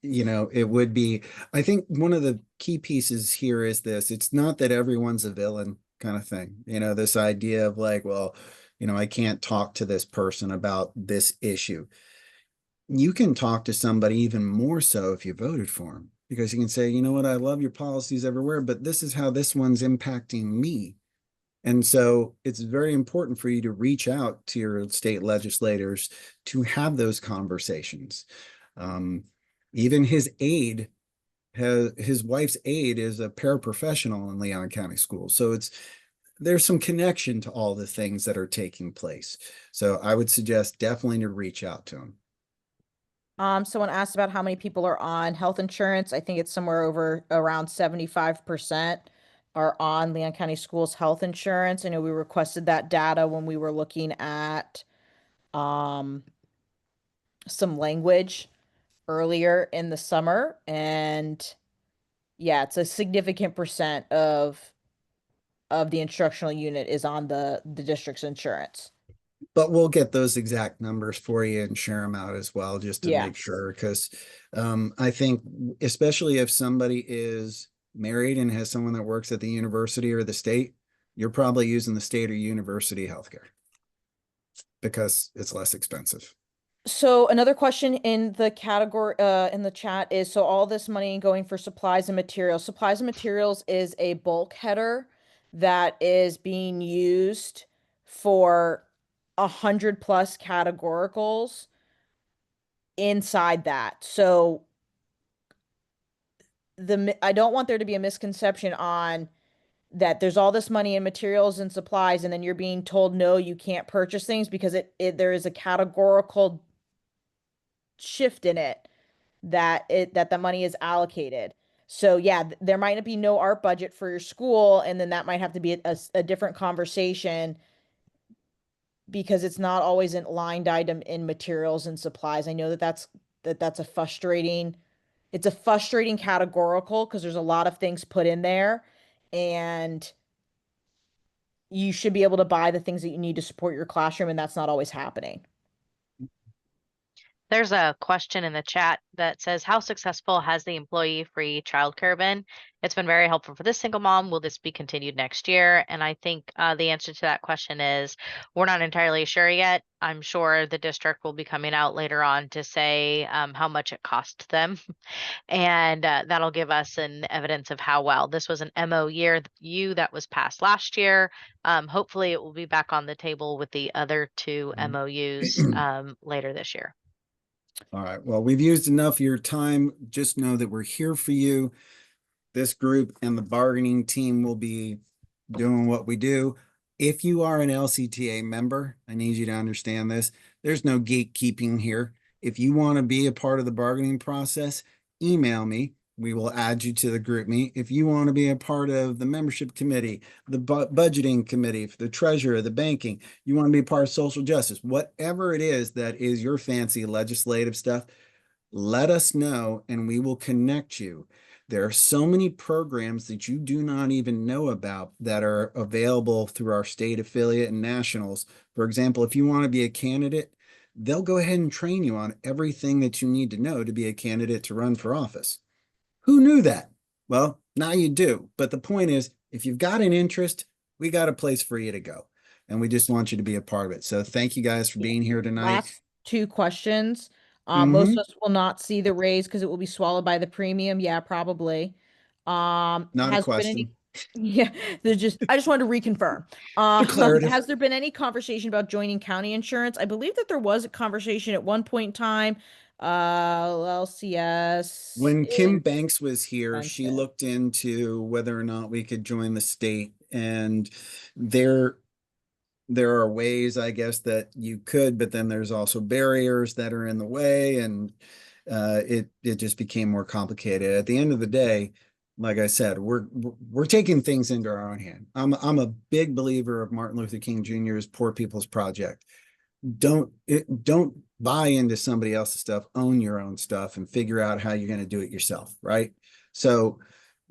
you know, it would be, I think one of the key pieces here is this, it's not that everyone's a villain kind of thing. You know, this idea of like, well, you know, I can't talk to this person about this issue. You can talk to somebody even more so if you voted for them, because you can say, you know what, I love your policies everywhere, but this is how this one's impacting me. And so it's very important for you to reach out to your state legislators to have those conversations. Even his aide, his wife's aide is a paraprofessional in Leon County Schools. So there's some connection to all the things that are taking place. So I would suggest definitely to reach out to him. Someone asked about how many people are on health insurance. I think it's somewhere over around 75% are on Leon County Schools health insurance. I know we requested that data when we were looking at some language earlier in the summer, and yeah, it's a significant percent of the instructional unit is on the district's insurance. But we'll get those exact numbers for you and share them out as well, just to Yeah. make sure. Because I think, especially if somebody is married and has someone that works at the university or the state, you're probably using the state or university healthcare because it's less expensive. So another question in the category in the chat is, so all this money going for supplies and materials. Supplies and materials is a bulk header that is being used for 100+ categoricals inside that. So I don't want there to be a misconception on that there's all this money in materials and supplies, and then you're being told, no, you can't purchase things, because there is a categorical shift in it that the money is allocated. So yeah, there might not be no art budget for your school, and then that might have to be a different conversation, because it's not always an lined item in materials and supplies. I know that's a frustrating, it's a frustrating categorical, because there's a lot of things put in there, and you should be able to buy the things that you need to support your classroom, and that's not always happening. There's a question in the chat that says, how successful has the employee-free childcare been? It's been very helpful for this single mom. Will this be continued next year? And I think the answer to that question is, we're not entirely sure yet. I'm sure the district will be coming out later on to say how much it cost them. And that'll give us an evidence of how well. This was an MOU that was passed last year. Hopefully it will be back on the table with the other two MOUs later this year. All right. Well, we've used enough of your time. Just know that we're here for you. This group and the bargaining team will be doing what we do. If you are an LCTA member, I need you to understand this. There's no gatekeeping here. If you want to be a part of the bargaining process, email me. We will add you to the group meet. If you want to be a part of the membership committee, the budgeting committee, the treasurer, the banking, you want to be a part of social justice, whatever it is that is your fancy legislative stuff, let us know and we will connect you. There are so many programs that you do not even know about that are available through our state affiliate and nationals. For example, if you want to be a candidate, they'll go ahead and train you on everything that you need to know to be a candidate to run for office. Who knew that? Well, now you do. But the point is, if you've got an interest, we got a place for you to go. And we just want you to be a part of it. So thank you guys for being here tonight. Last two questions. Most of us will not see the raise because it will be swallowed by the premium. Yeah, probably. Not a Has there been any? question. Yeah, I just wanted to reconfirm. Declarative. Has there been any conversation about joining county insurance? I believe that there was a conversation at one point in time. LCS. When Kim Banks was here, she mentioned. looked into whether or not we could join the state, and there are ways, I guess, that you could, but then there's also barriers that are in the way, and it just became more complicated. At the end of the day, like I said, we're taking things into our own hand. I'm a big believer of Martin Luther King Jr.'s Poor People's Project. Don't buy into somebody else's stuff. Own your own stuff and figure out how you're going to do it yourself, right? So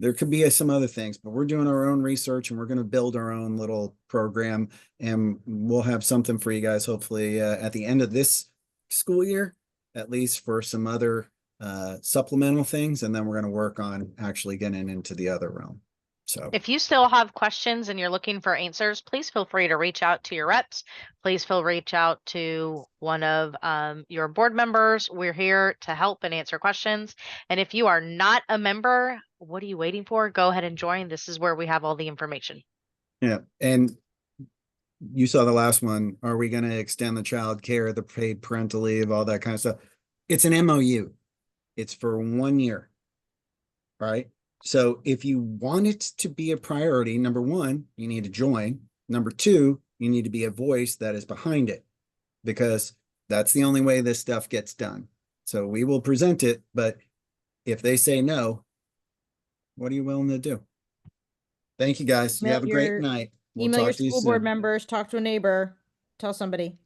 there could be some other things, but we're doing our own research and we're going to build our own little program, and we'll have something for you guys hopefully at the end of this school year, at least for some other supplemental things, and then we're going to work on actually getting into the other realm. So If you still have questions and you're looking for answers, please feel free to reach out to your reps. Please reach out to one of your board members. We're here to help and answer questions. And if you are not a member, what are you waiting for? Go ahead and join. This is where we have all the information. yeah, and you saw the last one. Are we going to extend the child care, the paid parental leave, all that kind of stuff? It's an MOU. It's for 1 year. Right? So if you want it to be a priority, number one, you need to join. Number two, you need to be a voice that is behind it, because that's the only way this stuff gets done. So we will present it, but if they say no, what are you willing to do? Thank you guys. You Email have a great your- night. We'll Email your talk to you school board soon. members, talk to a neighbor, tell somebody.